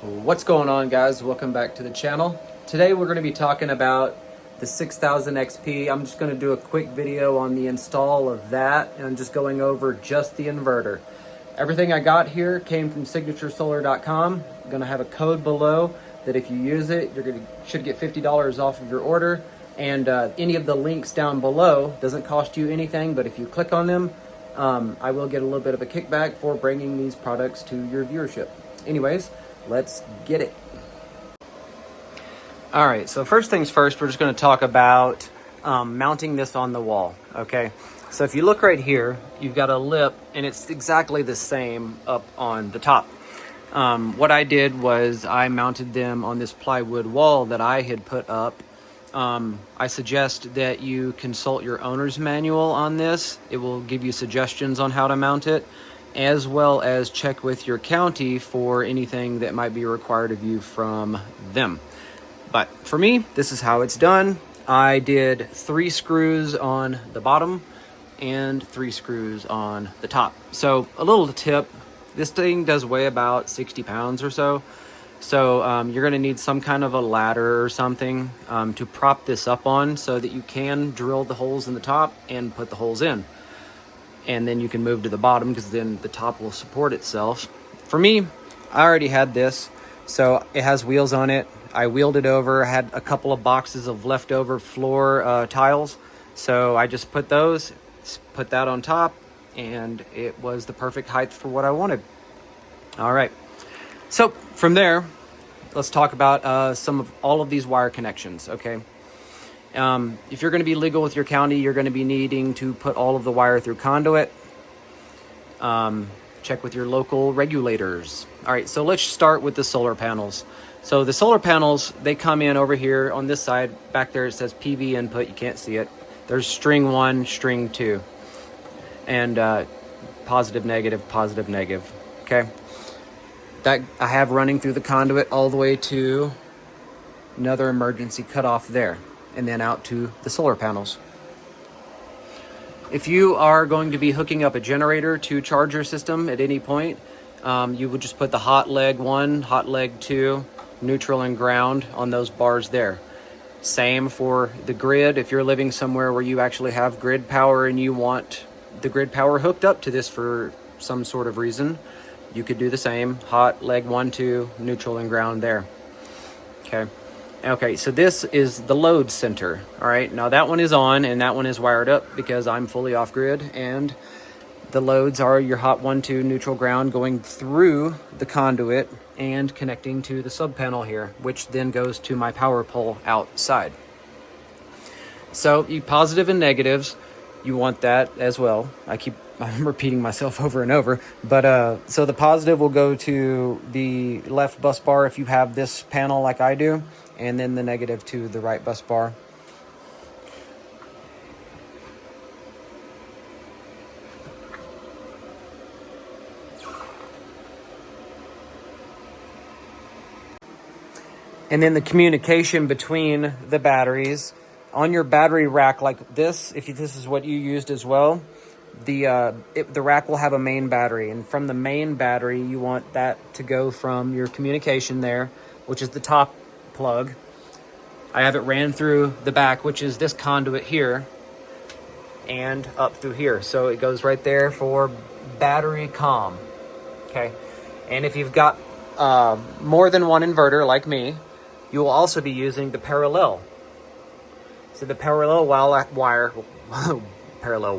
What's going on, guys? Welcome back to the channel. Today we're going to be talking about the 6000 XP. I'm just going to do a quick video on the install of that, and I'm just going over just the inverter. Everything I got here came from signaturesolar.com. I'm going to have a code below that if you use it, should get $50 off of your order. And any of the links down below doesn't cost you anything, but if you click on them, I will get a little bit of a kickback for bringing these products to your viewership. Anyways, let's get it. All right, so first things first, we're just going to talk about mounting this on the wall, okay? So if you look right here, you've got a lip, and it's exactly the same up on the top. What I did was I mounted them on this plywood wall that I had put up. I suggest that you consult your owner's manual on this. It will give you suggestions on how to mount it, as well as check with your county for anything that might be required of you from them. But for me, this is how it's done. I did 3 screws on the bottom and 3 screws on the top. So a little tip, this thing does weigh about 60 pounds or so. So you're going to need some kind of a ladder or something to prop this up on so that you can drill the holes in the top and put the holes in. And then you can move to the bottom because then the top will support itself. For me, I already had this, so it has wheels on it. I wheeled it over. I had a couple of boxes of leftover floor tiles, so I just put that on top, and it was the perfect height for what I wanted. All right, so from there, let's talk about all of these wire connections, okay? If you're going to be legal with your county, you're going to be needing to put all of the wire through conduit. Check with your local regulators. All right, so let's start with the solar panels. So the solar panels, they come in over here on this side. Back there it says PV input. You can't see it. There's string 1, string 2. And positive, negative, okay? That I have running through the conduit all the way to another emergency cutoff there, and then out to the solar panels. If you are going to be hooking up a generator to charge your system at any point, you would just put the hot leg 1, hot leg 2, neutral and ground on those bars there. Same for the grid. If you're living somewhere where you actually have grid power and you want the grid power hooked up to this for some sort of reason, you could do the same. Hot leg 1, 2, neutral and ground there. Okay, so this is the load center. All right, now that one is on and that one is wired up because I'm fully off grid, and the loads are your hot 1, 2, neutral, ground going through the conduit and connecting to the sub panel here, which then goes to my power pole outside. So you positive and negatives, you want that as well. I'm repeating myself over and over, but so the positive will go to the left bus bar if you have this panel like I do, and then the negative to the right bus bar. And then the communication between the batteries on your battery rack like this, if this is what you used as well, the rack will have a main battery, and from the main battery you want that to go from your communication there, which is the top plug. I have it ran through the back, which is this conduit here, and up through here, so it goes right there for battery comm. Okay, and if you've got more than one inverter like me, you will also be using the parallel. So the parallel wire parallel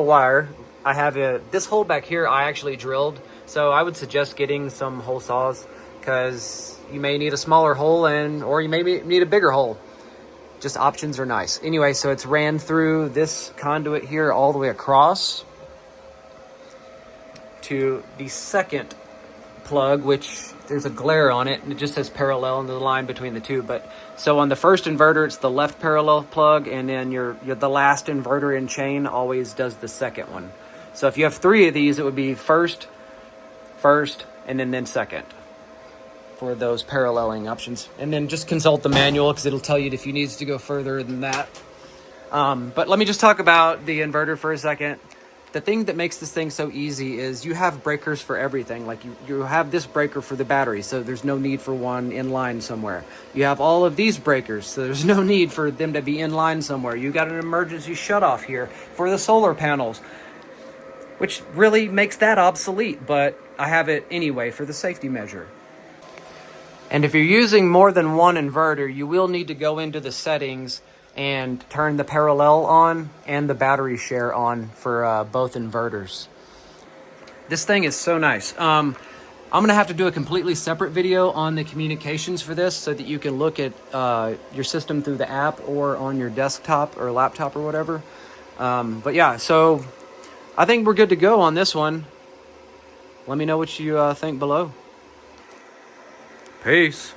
wire, I have this hole back here I actually drilled, so I would suggest getting some hole saws because you may need a smaller hole or you may need a bigger hole. Just options are nice. Anyway, so it's ran through this conduit here all the way across to the second plug, which there's a glare on it and it just says parallel in the line between the two. But so on the first inverter, it's the left parallel plug, and then the last inverter in chain always does the second one. So if you have 3 of these, it would be first, and then second for those paralleling options. And then just consult the manual because it'll tell you if you need to go further than that. But let me just talk about the inverter for a second. the thing that makes this thing so easy is you have breakers for everything. Like you have this breaker for the battery, so there's no need for one in line somewhere. You have all of these breakers, so there's no need for them to be in line somewhere. You got an emergency shutoff here for the solar panels, which really makes that obsolete, but I have it anyway for the safety measure. And if you're using more than one inverter, you will need to go into the settings and turn the parallel on and the battery share on for both inverters. This thing is so nice. I'm gonna have to do a completely separate video on the communications for this so that you can look at your system through the app or on your desktop or laptop or whatever. But yeah, so I think we're good to go on this one. Let me know what you think below. Peace.